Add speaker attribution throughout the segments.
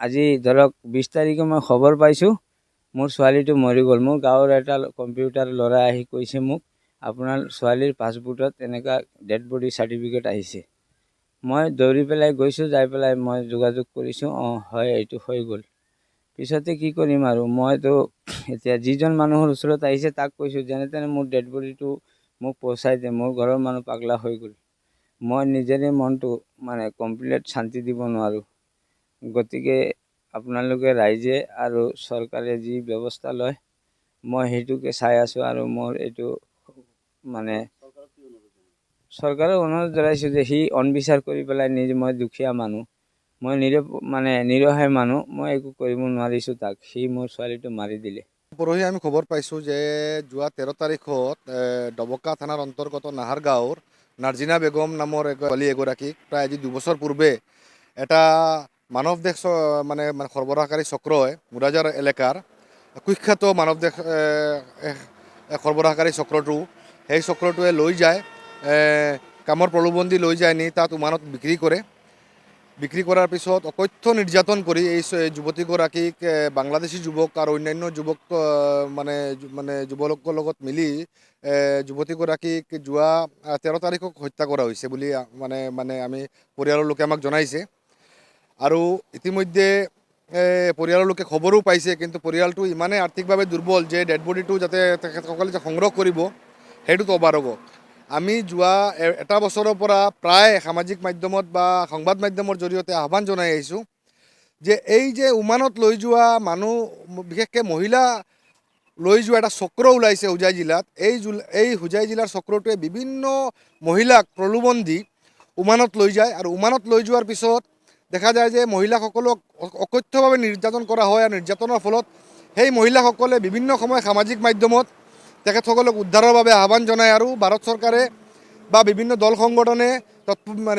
Speaker 1: আজি ধৰক 20 তাৰিখে মই খবৰ পাইছোঁ মোৰ ছোৱালীটো মৰি গ'ল। মোৰ গাঁৱৰ এটা কম্পিউটাৰ ল'ৰা আহি কৈছে মোক আপোনাৰ ছোৱালীৰ পাছপোৰ্টত এনেকুৱা ডেড বডি চাৰ্টিফিকেট আহিছে। মই দৌৰি পেলাই গৈছোঁ, যাই পেলাই মই যোগাযোগ কৰিছোঁ, হয় এইটো হৈ গ'ল। পিছতে কি কৰিম আৰু মইতো এতিয়া যিজন মানুহৰ ওচৰত আহিছে তাক কৈছোঁ যেনে তেনে মোৰ ডেড বডিটো মোক পहुচাই দে। মোৰ ঘৰৰ মানুহ পাগলা হৈ গ'ল। মই নিজৰে মনটো মানে কমপ্লিট শান্তি দিব নোৱাৰোঁ। গতিকে আপোনালোকে ৰাইজে আৰু চৰকাৰে যি ব্যৱস্থা লয় মই সেইটোকে চাই আছোঁ। আৰু মোৰ এইটো মানে চৰকাৰে অনুৰোধ জনাইছোঁ যে সি অনবিচাৰ কৰি পেলাই মই দুখীয়া মানুহ, মই নিৰসহায় মানুহ, মই একো কৰিব নোৱাৰিছোঁ তাক, সি মোৰ ছোৱালীটো মাৰি দিলে।
Speaker 2: পৰহি আমি খবৰ পাইছোঁ যে যোৱা 13 তাৰিখত ডবকা থানাৰ অন্তৰ্গত নাহাৰ গাঁৱৰ নাৰ্জিনা বেগম নামৰ ছোৱালী এগৰাকীক প্ৰায় আজি 2 বছৰ পূৰ্বে এটা মানৱ দেহ মানে সৰবৰাহকাৰী চক্ৰই মুৰাজাৰ এলেকাৰ কুখ্যাত মানৱ দেহ সৰবৰাহকাৰী চক্ৰটো সেই চক্ৰটোৱে লৈ যায় কামৰ প্ৰলোভন দি লৈ যায় নি তাত উমানত বিক্ৰী কৰে। বিক্ৰী কৰাৰ পিছত অকথ্য নিৰ্যাতন কৰি এই যুৱতীগৰাকীক বাংলাদেশী যুৱক আৰু অন্যান্য যুৱক যুৱকৰ লগত মিলি যুৱতীগৰাকীক যোৱা 13 তাৰিখক হত্যা কৰা হৈছে বুলি আমি পৰিয়ালৰ লোকে আমাক জনাইছে। আৰু ইতিমধ্যে পৰিয়ালৰ লোকে খবৰো পাইছে, কিন্তু পৰিয়ালটো ইমানেই আৰ্থিকভাৱে দুৰ্বল যে ডেড বডিটো যাতে তেখেতসকলে যে সংগ্ৰহ কৰিব সেইটোতো অপাৰগ। আমি যোৱা এটা বছৰৰ পৰা প্ৰায় সামাজিক মাধ্যমত বা সংবাদ মাধ্যমৰ জৰিয়তে আহ্বান জনাই আহিছোঁ যে এই যে উমানত লৈ যোৱা মানুহ, বিশেষকৈ মহিলা লৈ যোৱা এটা চক্ৰ ওলাইছে হোজাই জিলাত। এই হোজাই জিলাৰ চক্ৰটোৱে বিভিন্ন মহিলাক প্ৰলোভন দি উমানত লৈ যায় আৰু উমানত লৈ যোৱাৰ পিছত দেখা যায় যে মহিলাসকলক অকথ্যভাৱে নিৰ্যাতন কৰা হয়। আৰু নিৰ্যাতনৰ ফলত সেই মহিলাসকলে বিভিন্ন সময় সামাজিক মাধ্যমত তেখেতসকলক উদ্ধাৰৰ বাবে আহ্বান জনায়। আৰু ভাৰত চৰকাৰে বা বিভিন্ন দল সংগঠনে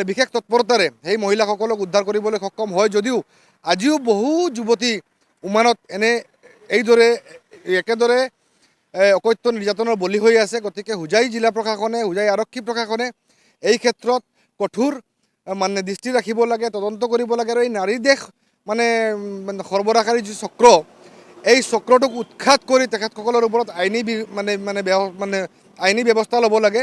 Speaker 2: বিশেষ তৎপৰতাৰে সেই মহিলাসকলক উদ্ধাৰ কৰিবলৈ সক্ষম হয় যদিও আজিও বহু যুৱতী উমানত একেদৰে অকথ্য নিৰ্যাতনৰ বলি হৈ আছে। গতিকে হোজাই জিলা প্ৰশাসনে, হোজাই আৰক্ষী প্ৰশাসনে এই ক্ষেত্ৰত কঠোৰ দৃষ্টি ৰাখিব লাগে, তদন্ত কৰিব লাগে। আৰু এই নাৰী দেহ সৰবৰাহকাৰী যি চক্ৰ, এই চক্ৰটোক উৎখাত কৰি তেখেতসকলৰ ওপৰত আইনী ব্যৱস্থা ল'ব লাগে।